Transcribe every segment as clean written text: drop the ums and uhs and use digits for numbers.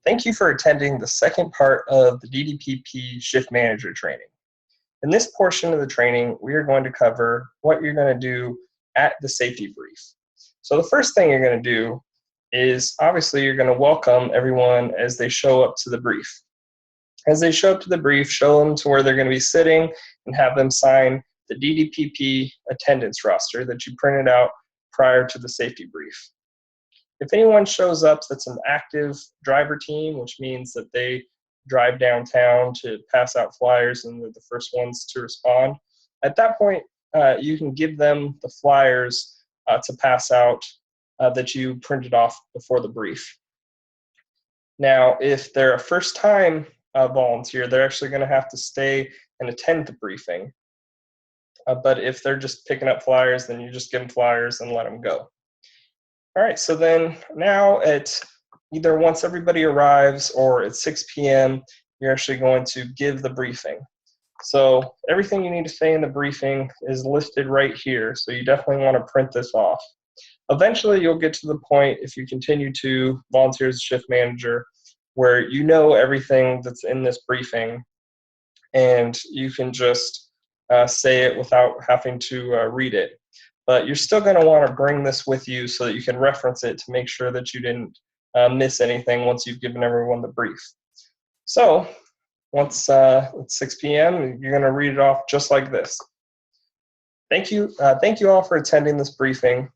Thank you for attending the second part of the DDPP Shift Manager training. In this portion of the training, we are going to cover what you're going to do at the safety brief. So the first thing you're going to do is obviously you're going to welcome everyone as they show up to the brief. As they show up to the brief, show them to where they're going to be sitting and have them sign the DDPP attendance roster that you printed out prior to the safety brief. If anyone shows up that's an active driver team, which means that they drive downtown to pass out flyers and they're the first ones to respond, at that point, you can give them the flyers to pass out that you printed off before the brief. Now, if they're a first-time volunteer, they're actually going to have to stay and attend the briefing. But if they're just picking up flyers, then you just give them flyers and let them go. All right, so then now at either once everybody arrives or at 6 p.m., you're actually going to give the briefing. So everything you need to say in the briefing is listed right here, so you definitely want to print this off. Eventually, you'll get to the point, if you continue to volunteer as a shift manager, where you know everything that's in this briefing, and you can just say it without having to read it. But you're still going to want to bring this with you so that you can reference it to make sure that you didn't miss anything once you've given everyone the brief. So once it's 6 p.m., you're going to read it off just like this. Thank you all for attending this briefing. I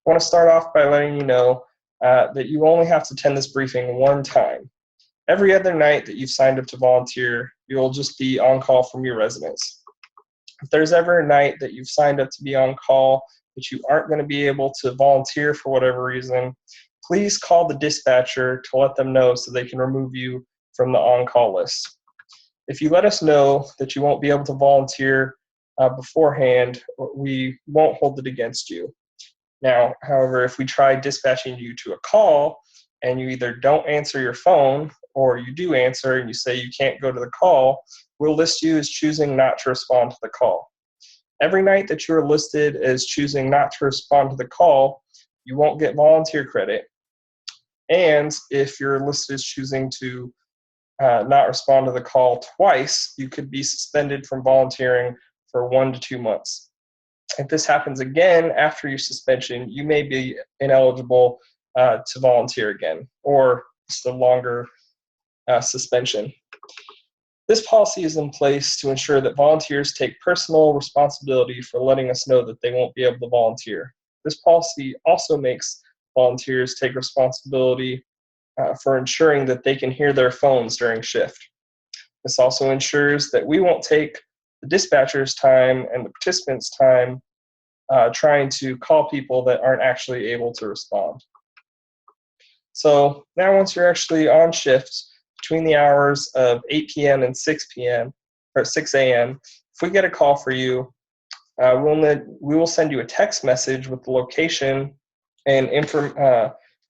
want to start off by letting you know that you only have to attend this briefing one time. Every other night that you've signed up to volunteer, you'll just be on call from your residence. If there's ever a night that you've signed up to be on call but you aren't going to be able to volunteer for whatever reason, please call the dispatcher to let them know so they can remove you from the on-call list. If you let us know that you won't be able to volunteer beforehand, we won't hold it against you. Now, however, if we try dispatching you to a call and you either don't answer your phone or you do answer and you say you can't go to the call, we'll list you as choosing not to respond to the call. Every night that you're listed as choosing not to respond to the call, you won't get volunteer credit. And if you're listed as choosing to not respond to the call twice, you could be suspended from volunteering for 1 to 2 months. If this happens again after your suspension, you may be ineligible to volunteer again, or just a longer suspension. This policy is in place to ensure that volunteers take personal responsibility for letting us know that they won't be able to volunteer. This policy also makes volunteers take responsibility for ensuring that they can hear their phones during shift. This also ensures that we won't take the dispatcher's time and the participants' time trying to call people that aren't actually able to respond. So now once you're actually on shift, between the hours of 8 p.m. and 6 p.m. or 6 a.m., if we get a call for you, we will send you a text message with the location and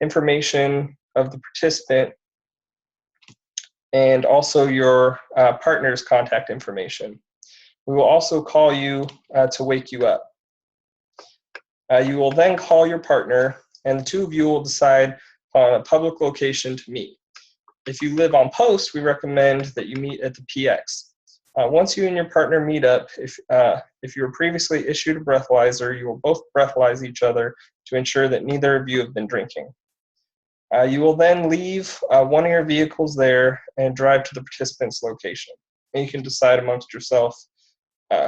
information of the participant and also your partner's contact information. We will also call you to wake you up. You will then call your partner, and the two of you will decide on a public location to meet. If you live on post, we recommend that you meet at the PX. Once you and your partner meet up, if you were previously issued a breathalyzer, you will both breathalyze each other to ensure that neither of you have been drinking. You will then leave one of your vehicles there and drive to the participant's location. And you can decide amongst yourself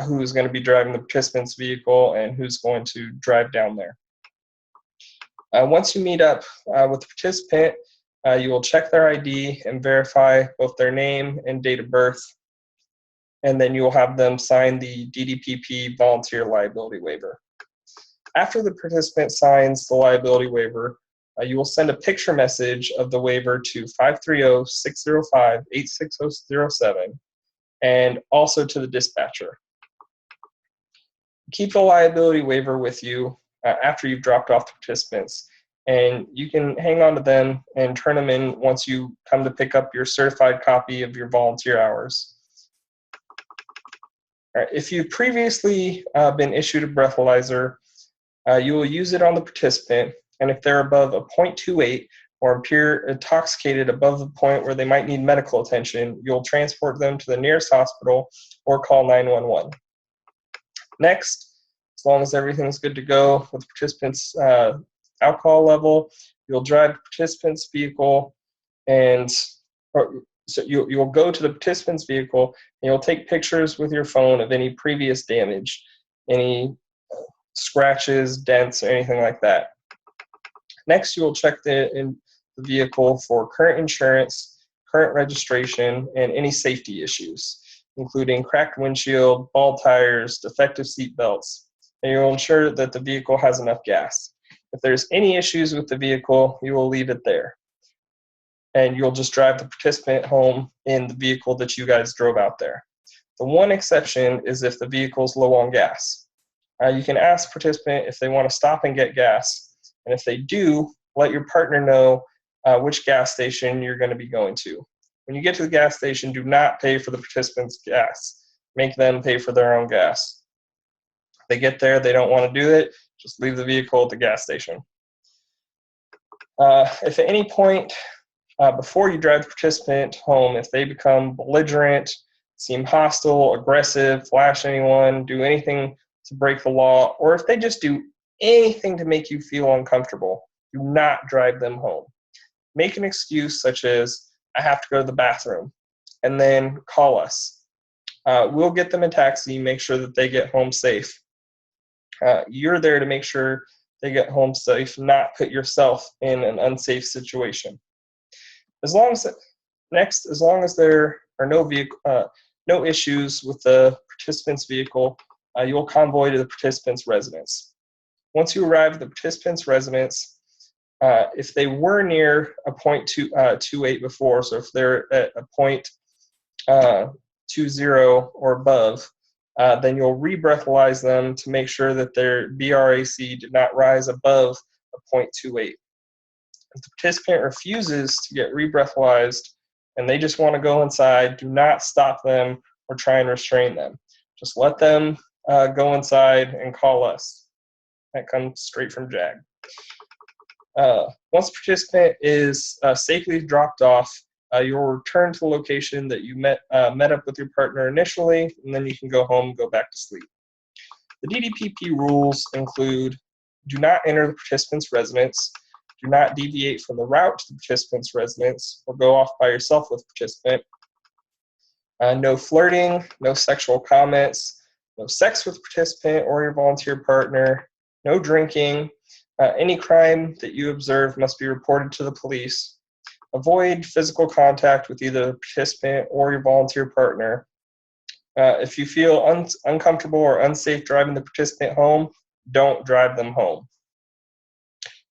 who's going to be driving the participant's vehicle and who's going to drive down there. Once you meet up with the participant, you will check their ID and verify both their name and date of birth, and then you will have them sign the DDPP volunteer liability waiver. After the participant signs the liability waiver, you will send a picture message of the waiver to 530-605-86007 and also to the dispatcher. Keep the liability waiver with you after you've dropped off the participants, and you can hang on to them and turn them in once you come to pick up your certified copy of your volunteer hours. All right, if you've previously been issued a breathalyzer, you will use it on the participant, and if they're above a 0.28, or appear intoxicated above the point where they might need medical attention, you'll transport them to the nearest hospital or call 911. Next, as long as everything's good to go with the participant's alcohol level, you'll drive the participant's vehicle so you'll go to the participant's vehicle and you'll take pictures with your phone of any previous damage, any scratches, dents, or anything like that. Next, you will check the vehicle for current insurance, current registration, and any safety issues, including cracked windshield, bald tires, defective seat belts, and you'll ensure that the vehicle has enough gas. If there's any issues with the vehicle, you will leave it there, and you'll just drive the participant home in the vehicle that you guys drove out there. The one exception is if the vehicle's low on gas. You can ask the participant if they want to stop and get gas, and if they do, let your partner know which gas station you're going to be going to. When you get to the gas station, do not pay for the participant's gas. Make them pay for their own gas. If they get there, they don't want to do it, just leave the vehicle at the gas station. If at any point before you drive the participant home, if they become belligerent, seem hostile, aggressive, flash anyone, do anything to break the law, or if they just do anything to make you feel uncomfortable, do not drive them home. Make an excuse such as, I have to go to the bathroom, and then call us. We'll get them a taxi, make sure that they get home safe. You're there to make sure they get home safe, not put yourself in an unsafe situation. As long as there are no issues with the participant's vehicle, you'll convoy to the participant's residence. Once you arrive at the participant's residence, if they were near a .28 before, so if they're at a .20 or above, then you'll rebreathalyze them to make sure that their BRAC did not rise above a .28. If the participant refuses to get rebreathalyzed and they just want to go inside, do not stop them or try and restrain them. Just let them go inside and call us. That comes straight from JAG. Once the participant is safely dropped off, you'll return to the location that you met up with your partner initially, and then you can go home and go back to sleep. The DDPP rules include: do not enter the participant's residence, do not deviate from the route to the participant's residence, or go off by yourself with the participant. No flirting, no sexual comments, no sex with the participant or your volunteer partner, no drinking. Any crime that you observe must be reported to the police. Avoid physical contact with either the participant or your volunteer partner. If you feel uncomfortable or unsafe driving the participant home, don't drive them home.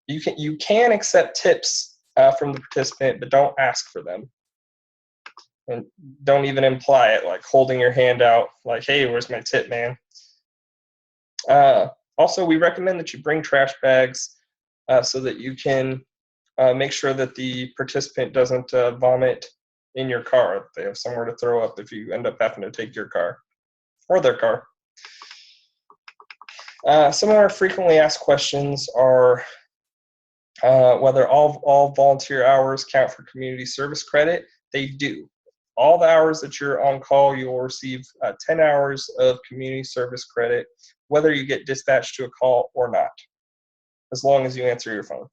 You can accept tips from the participant, but don't ask for them. And don't even imply it, like holding your hand out, like, hey, where's my tip, man? Also, we recommend that you bring trash bags so that you can make sure that the participant doesn't vomit in your car. They have somewhere to throw up if you end up having to take your car or their car. Some of our frequently asked questions are whether all volunteer hours count for community service credit. They do. All the hours that you're on call, you will receive 10 hours of community service credit, whether you get dispatched to a call or not, as long as you answer your phone.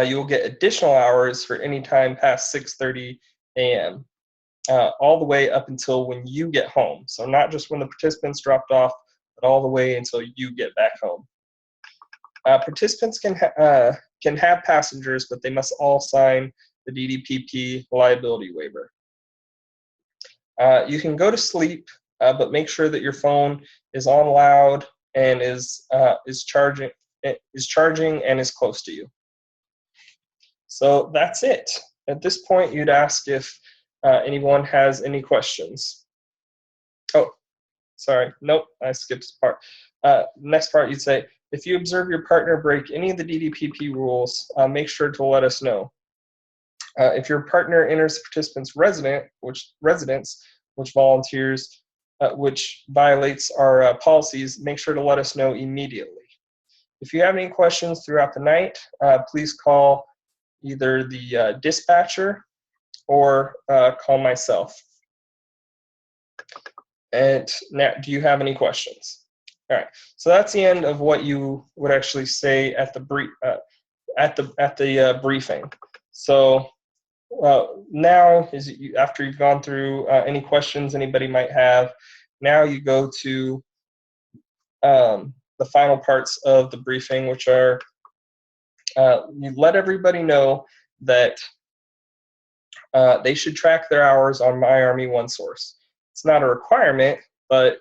You will get additional hours for any time past 6:30 a.m., all the way up until when you get home. So not just when the participants dropped off, but all the way until you get back home. Participants can have passengers, but they must all sign the DDPP liability waiver. You can go to sleep, but make sure that your phone is on loud and is charging and is close to you. So that's it. At this point, you'd ask if anyone has any questions. Oh, sorry. Nope, I skipped this part. Next part, you'd say, if you observe your partner break any of the DDPP rules, make sure to let us know. If your partner enters the participant's residence, which violates our policies, make sure to let us know immediately. If you have any questions throughout the night, please call either the dispatcher or call myself. And now, do you have any questions? All right, so that's the end of what you would actually say at the briefing. So now, after you've gone through any questions anybody might have, now you go to the final parts of the briefing, which are you let everybody know that they should track their hours on MyArmy OneSource. It's not a requirement, but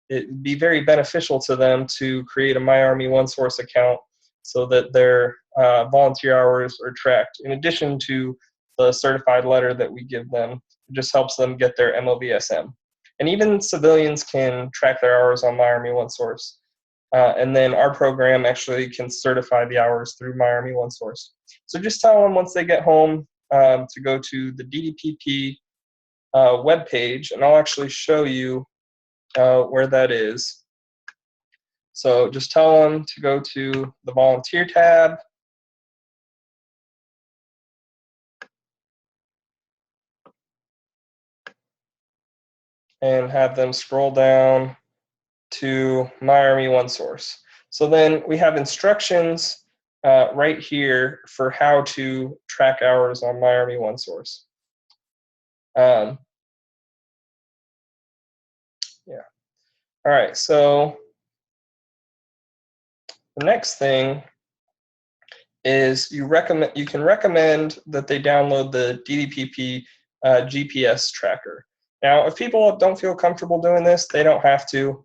it would be very beneficial to them to create a MyArmy OneSource account so that their volunteer hours are tracked. In addition to the certified letter that we give them, it just helps them get their MOVSM. And even civilians can track their hours on MyArmy OneSource. And then our program actually can certify the hours through MyArmy OneSource. So just tell them once they get home to go to the DDPP webpage, and I'll actually show you where that is. So just tell them to go to the volunteer tab, and have them scroll down to MyArmy OneSource. So then we have instructions right here for how to track hours on MyArmy OneSource. Yeah. All right, so the next thing is you can recommend that they download the DDPP GPS tracker. Now, if people don't feel comfortable doing this, they don't have to.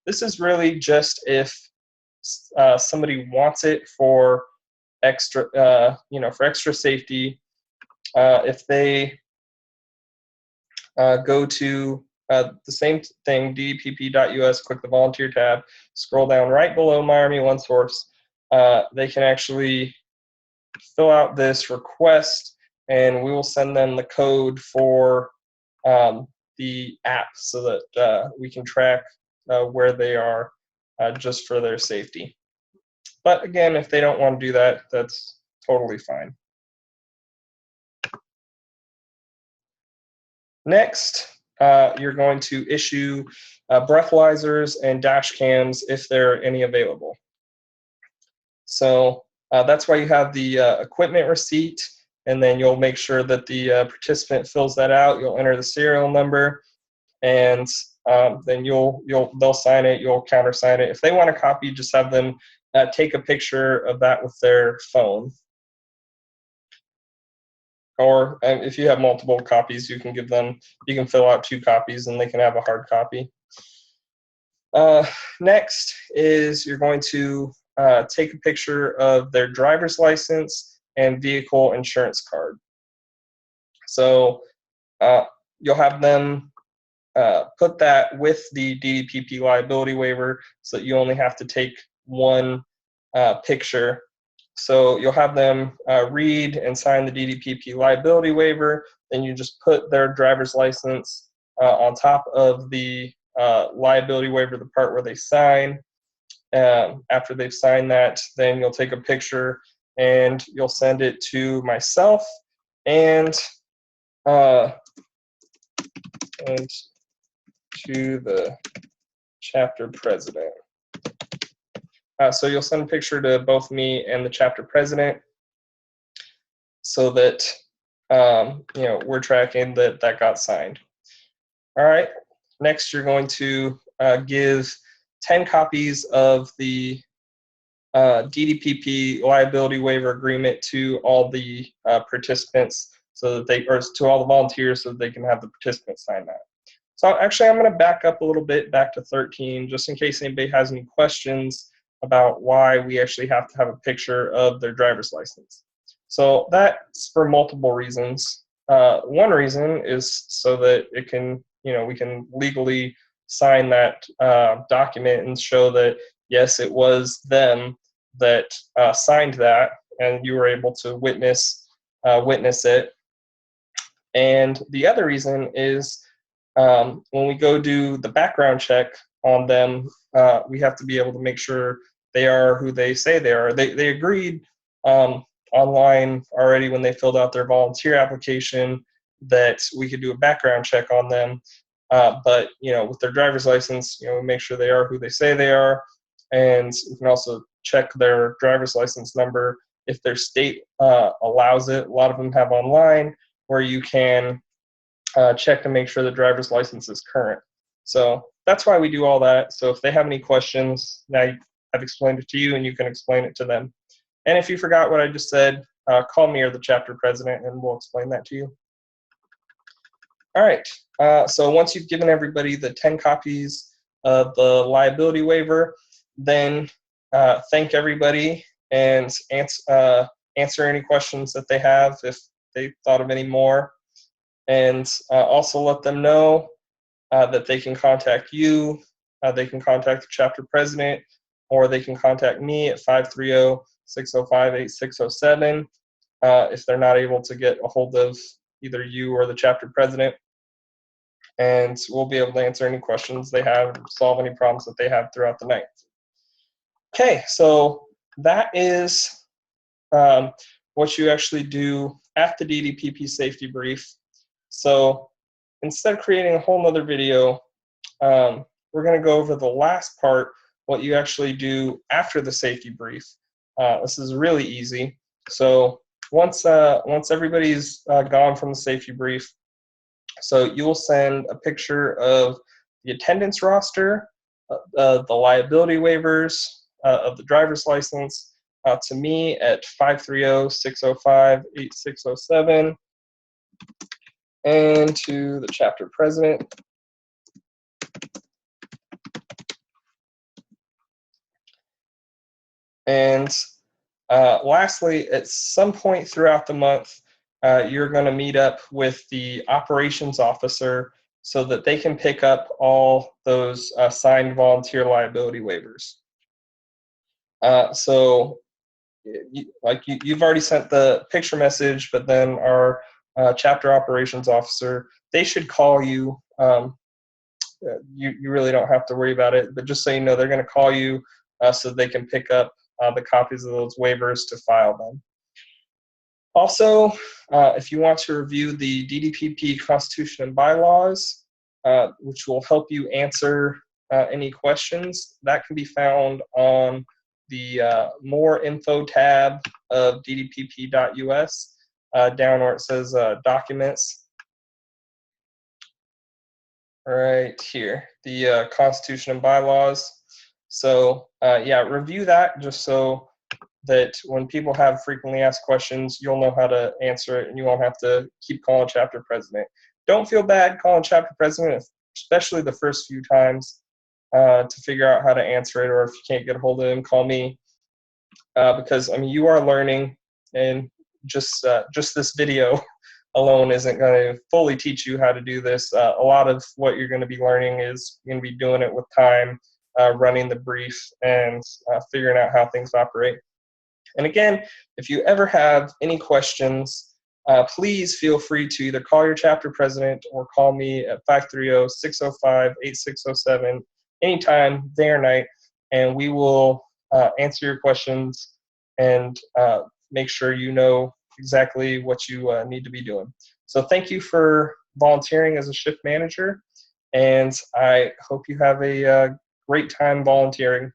This is really just if somebody wants it for extra, for extra safety. If they go to the same thing, ddpp.us, click the volunteer tab, scroll down right below MyArmy OneSource. They can actually fill out this request, and we will send them the code for the app so that we can track where they are just for their safety. But again, if they don't want to do that, that's totally fine. Next, you're going to issue breathalyzers and dash cams if there are any available. So that's why you have the equipment receipt, and then you'll make sure that the participant fills that out. You'll enter the serial number, and then they'll sign it. You'll countersign it. If they want a copy, just have them take a picture of that with their phone. Or if you have multiple copies, you can fill out 2 copies and they can have a hard copy. Next is you're going to take a picture of their driver's license and vehicle insurance card. So you'll have them put that with the DDPP liability waiver so that you only have to take one picture. So you'll have them read and sign the DDPP liability waiver. Then you just put their driver's license on top of the liability waiver, the part where they sign. After they've signed that, then you'll take a picture and you'll send it to myself and to the chapter president. So you'll send a picture to both me and the chapter president so that we're tracking that got signed. All right. Next, you're going to give 10 copies of the DDPP liability waiver agreement to all the participants, or to all the volunteers, so that they can have the participants sign that. So actually, I'm going to back up a little bit, back to 13, just in case anybody has any questions about why we actually have to have a picture of their driver's license. So that's for multiple reasons. One reason is so that it can, we can legally sign that document and show that, yes, it was them that signed that, and you were able to witness it. And the other reason is when we go do the background check on them, we have to be able to make sure they are who they say they are. They agreed online already when they filled out their volunteer application that we could do a background check on them. But with their driver's license, we make sure they are who they say they are, and we can also check their driver's license number if their state allows it. A lot of them have online where you can check to make sure the driver's license is current. So that's why we do all that. So if they have any questions, now I've explained it to you and you can explain it to them. And if you forgot what I just said, call me or the chapter president and we'll explain that to you. All right, so once you've given everybody the 10 copies of the liability waiver, then thank everybody and answer any questions that they have if they thought of any more. And also let them know that they can contact you, they can contact the chapter president, or they can contact me at 530-605-8607 if they're not able to get a hold of either you or the chapter president. And we'll be able to answer any questions they have, solve any problems that they have throughout the night. Okay, so that is what you actually do at the DDPP safety brief. So instead of creating a whole nother video, we're going to go over the last part, what you actually do after the safety brief. This is really easy. So once everybody's gone from the safety brief, so you'll send a picture of the attendance roster, the liability waivers, of the driver's license to me at 530-605-8607 and to the chapter president. And lastly, at some point throughout the month, you're going to meet up with the operations officer so that they can pick up all those signed volunteer liability waivers. So you've already sent the picture message, but then our chapter operations officer, they should call you. You really don't have to worry about it, but just so you know, they're going to call you so they can pick up the copies of those waivers to file them. Also, if you want to review the DDPP Constitution and bylaws, which will help you answer any questions, that can be found on the More Info tab of ddpp.us, down where it says Documents. Right here, the Constitution and bylaws. So yeah, review that just so that when people have frequently asked questions, you'll know how to answer it and you won't have to keep calling chapter president. Don't feel bad calling chapter president, especially the first few times, to figure out how to answer it, or if you can't get a hold of him, call me, because I mean, you are learning, and just this video alone isn't going to fully teach you how to do this. A lot of what you're going to be learning is going to be doing it with time, running the brief, and figuring out how things operate. And again, if you ever have any questions, please feel free to either call your chapter president or call me at 530-605-8607 anytime, day or night, and we will answer your questions and make sure you know exactly what you need to be doing. So thank you for volunteering as a shift manager, and I hope you have a great time volunteering.